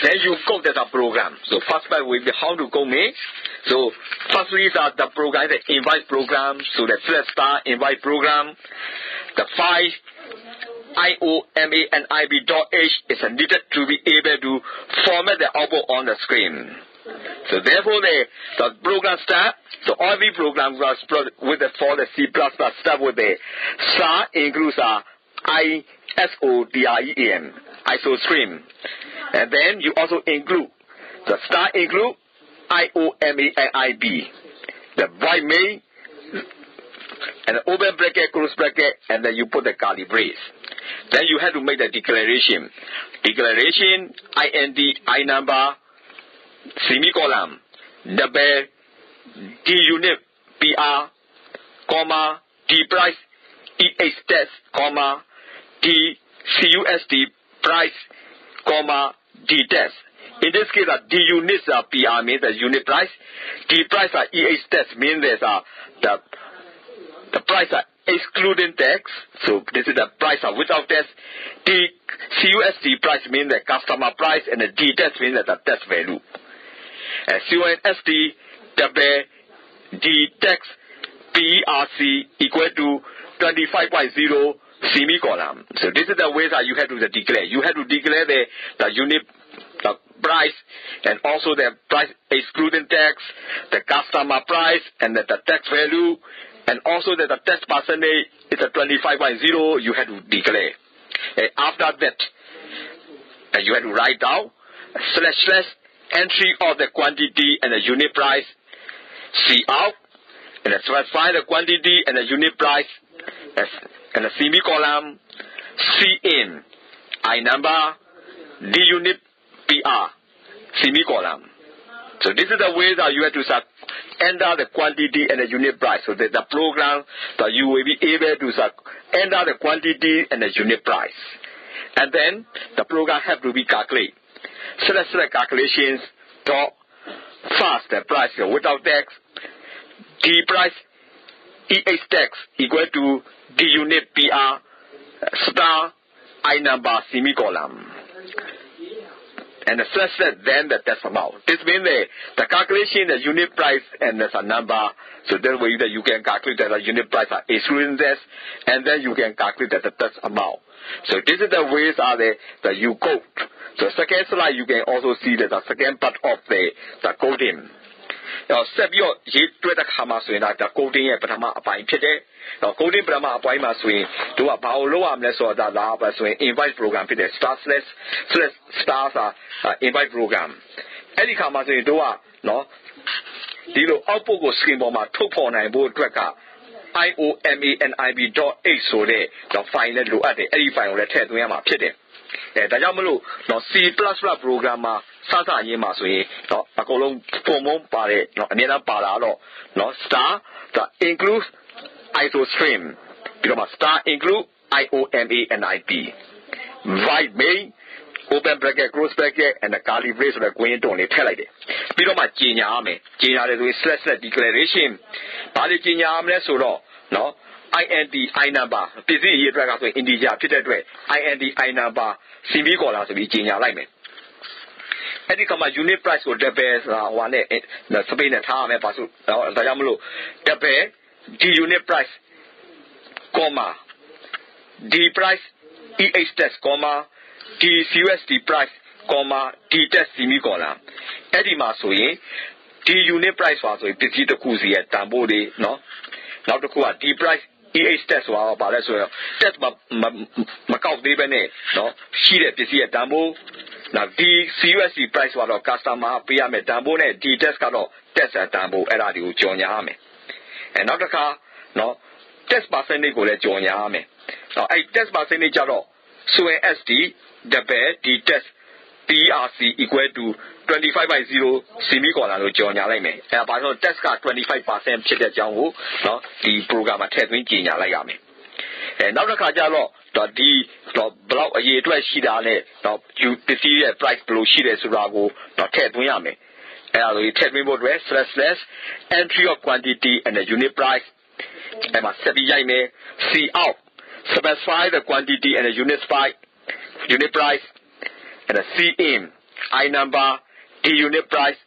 Then you code that a program. So first part will be how to code me. So firstly the program, the invite program. So the select star invite program. The file IOMANIB.h is needed to be able to format the output on the screen. So therefore the program start. So all the programs are with the for the C++ start with the star includes ISODREAM ISO stream. And then you also include the star include IOMANIB, the void main, and the open bracket, close bracket, and then you put the curly brace. Then you have to make the declaration. Declaration IND I number semicolon double D unit PR comma D price EH test comma D CUSD price comma D test. In this case, D units PR means the unit price. D price EH test means there's the price excluding tax. So this is the price without tax. D CUSD price means the customer price, and the D test means the test value. And CUSD double D tax PERC equal to 25.0 semicolon. So this is the way that you have to declare. You have to declare the unit price, and also the price excluding tax, the customer price, and the tax value, and also the tax percentage is a 25.0. You have to declare. And after that, you have to write down / entry of the quantity and the unit price, C out, and specify the quantity and the unit price, and the semicolon, C in, I number, D unit PR, semicolon. So this is the way that you have to enter the quantity and the unit price. So that the program that you will be able to enter the quantity and the unit price. And then the program have to be calculated. Select calculations dot first the price without tax, D price EH tax equal to D unit PR star I number semicolon. And the select then the test amount. This means the calculation, the unit price, and there's a number. So that way that you can calculate that the unit price are excluding this, and then you can calculate that the test amount. So this is the ways that you code. So second slide you can also see that the second part of the coding. Now, set your the coding and coding to a invite program to the stars invite program. Any comma do no output screen bomber 2.9 tracker IOMANIB.h so the final look at the edifying on the head we are pitted. The Yamalu no C++ programmer Sasa Yema no a column formon pare no another parado no star that includes ISO stream because star include IOMANIB void main open bracket close bracket and the curly brace of the going to only tell it because my genius / declaration but the genius so no IND I number busy year drag to integer fitted way IND I number semicolon to be genius like me. Any come unit price for the best one the Spain and time and pass the Yamlu the bear D unit price comma D price EH test comma D CUSD price comma D test semicolon. Eddie Masoye D unit price was a busy the Kuzi at Tambo no now the Kua D price EH test was about as well. Test Macau Debene no she that busy at Tambo. Now D CUSD price was a customer PM at Tambo and D test caro test at Tambo at Radio John Yame. And now the car no test percentage go let John Yame. Now I test percentage so SD the bear D test PRC equal to 25.0 semicolon to John Yame. And by the test car 25% chit at Jango, no the program at Tedwin Gina like me. And now the Kajalo the block a year to a sheet on it, now you see a price below sheet as Rago, not Tedwin Yame. And we take me both less entry of quantity and the unit price. And my Sabi see out. Specify the quantity and the unit price, and the C in I number D unit price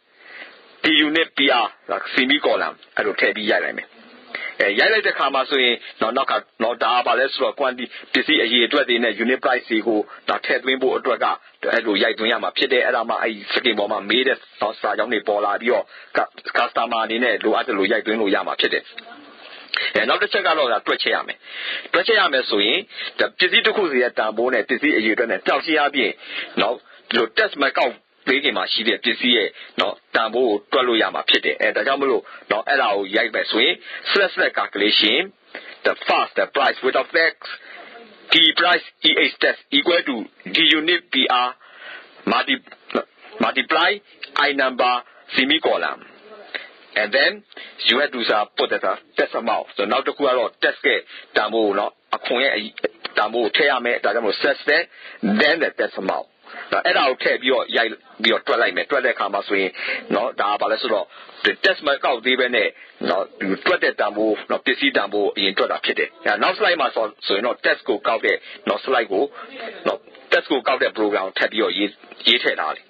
D unit PR semicolon အဲ့လိုထည့်ပြီးရိုက်လိုက်မယ်ရိုက်လိုက်တဲ့ခါမှာဆိုရင်နောက်ကဒါပါလဲဆိုတော့ quantity ပစ္စည်းအရေးအတွက်တွေနဲ့ unit price တွေကိုဒါထည့်သွင်းဖို့အတွက်ကအဲ့လိုရိုက်သွင်းရမှာဖြစ်တယ်အဲ့ဒါမှအဲ့ skin ပေါ်မှာမေးတဲ့စာကြောင်းတွေပေါ်လာပြီးတော့ customer အနေနဲ့လိုအပ်တယ်လို့ရိုက်သွင်းလို့ရမှာဖြစ်တယ်နောက်တစ်ချက်ကတော့တွက်ချက်ရမယ်ဆိုရင်ပစ္စည်းတစ်ခုစီရဲ့တန်ဖိုးနဲ့ပစ္စည်းအရေးအတွက်နဲ့ကြောက်ရှိအပြင်ဒီလို test မကောက်ပေးခင်မှာရှိတဲ့ပစ္စည်းရဲ့တန်ဖိုးကိုတွက်လို့ရမှာဖြစ်တယ်ဒါကြောင့်မလို့အဲ့ဒါကိုရိုက်ပဲဆိုရင် slash calculation the price without tax D price EH test equal to D unit PR multiply I number semicolon and then you have to put the test amount so now တခုကတော့ test ရဲ့တန်ဖိုးအခွန်ရဲ့တန်ဖိုးကိုထည့်ရမယ်ဒါကြောင့်မို့ slash then the test amountအဲ့ဒါကိုထည့်ပြီးတော့ရိုက်ပြီးတော့တွက်လိုက်မယ်တွက်တဲ့အခါမှာဆိုရင်ဒါပါလဲဆိုတော့ test မကောက်သေးပဲနဲ့တွက်တဲ့တန်ဖိုးပစ္စည်းတန်ဖိုးအရင်တွက်တာဖြစ်တယ်နောက် slide မှာဆိုရင်test ကိုကောက်တဲ့slide ကိုtest ကိုကောက်တဲ့ program ထပ်ပြီးတော့ရေးထည့်ထားတယ်